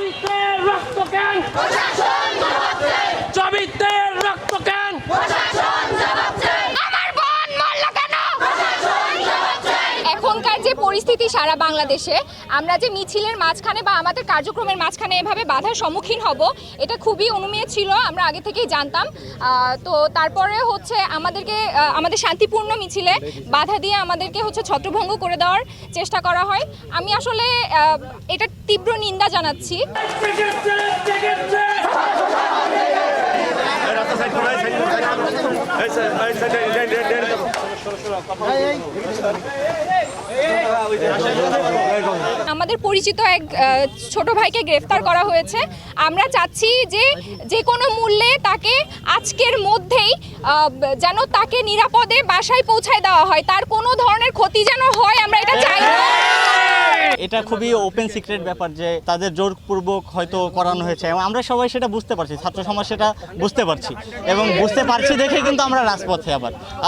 চবিতের রক্ত কেন চবিতের রক্ত কেন আমার বোন মরল কেন? এখনকার যে পরিস্থিতি সারা বাংলাদেশে, আমরা যে মিছিলের মাঝখানে বা আমাদের কার্যক্রমের মাঝখানে এভাবে বাধার সম্মুখীন হব, এটা খুবই অনুমেয় ছিল। আমরা আগে থেকেই জানতাম। তো তারপরে হচ্ছে আমাদেরকে আমাদের শান্তিপূর্ণ মিছিলে বাধা দিয়ে আমাদেরকে হচ্ছে ছত্রভঙ্গ করে দেওয়ার চেষ্টা করা হয়। আমি আসলে এটা তীব্র নিন্দা জানাচ্ছি। আমাদের পরিচিত এক ছোট ভাইকে গ্রেফতার করা হয়েছে। আমরা চাচ্ছি যে যে কোনো মূল্যে তাকে আজকের মধ্যেই যেন তাকে নিরাপদে বাসায় পৌঁছায় দেওয়া হয়, তার কোনো ধরনের ক্ষতি যেন হয় আমরা এটা চাই না। এটা খুবই ওপেন সিক্রেট ব্যাপার যে তাদের জোরপূর্বক হয়তো করানো হয়েছে এবং আমরা সবাই সেটা বুঝতে পারছি, ছাত্র সমাজ সেটা বুঝতে পারছি এবং বুঝতে পারছি দেখে কিন্তু আমরা রাজপথে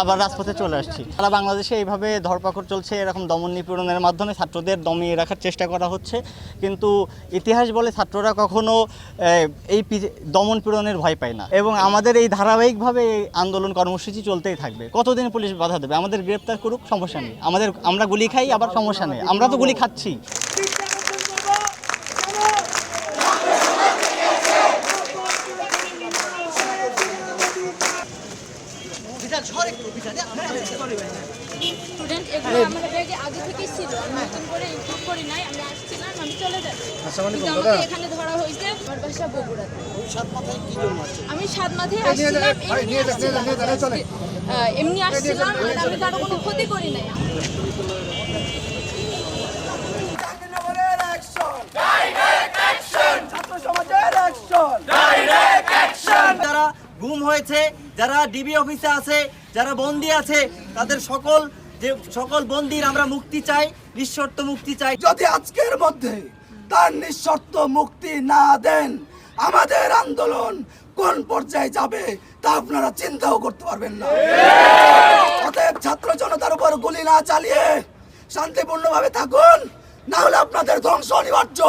আবার রাজপথে চলে আসছি। সারা বাংলাদেশে এইভাবে ধরপাকড় চলছে, এরকম দমন নিপীড়নের মাধ্যমে ছাত্রদের দমিয়ে রাখার চেষ্টা করা হচ্ছে, কিন্তু ইতিহাস বলে ছাত্ররা কখনো এই দমন পীড়নের ভয় পায় না এবং আমাদের এই ধারাবাহিকভাবে এই আন্দোলন কর্মসূচি চলতেই থাকবে। কতদিন পুলিশ বাধা দেবে? আমাদের গ্রেপ্তার করুক, সমস্যা নেই। আমরা গুলি খাই, আবার সমস্যা নেই, আমরা তো গুলি খাচ্ছি। স্টুডেন্ট এগুলো আমার ব্যাগে আগে থেকেই ছিল, আমি নতুন করে ইনক্লুড করি নাই। আমি আসছিলাম, আমি চলে যাচ্ছি, কিন্তু আমাকে এখানে ধরা হয়েছে। আমার বাসা বগুড়াতে। আমি সাত মাথায় আসছিলাম, এমনি আসছিলাম, আর আমি কারো কোনো ক্ষতি করি নাই। যারা গুম হয়েছে, যারা ডিবি অফিসে আছে, যারা বন্দী আছে, তাদের সকল বন্দীর আমরা মুক্তি চাই, নিঃশর্ত মুক্তি চাই। যদি আজকের মধ্যে তার নিঃশর্ত মুক্তি না দেন, আমাদের আন্দোলন কোন পর্যায়ে যাবে তা আপনারা চিন্তাও করতে পারবেন না। অতএব ছাত্র জনতার উপর গুলি না চালিয়ে শান্তিপূর্ণভাবে থাকুন, না হলে আপনাদের ধ্বংস অনিবার্য।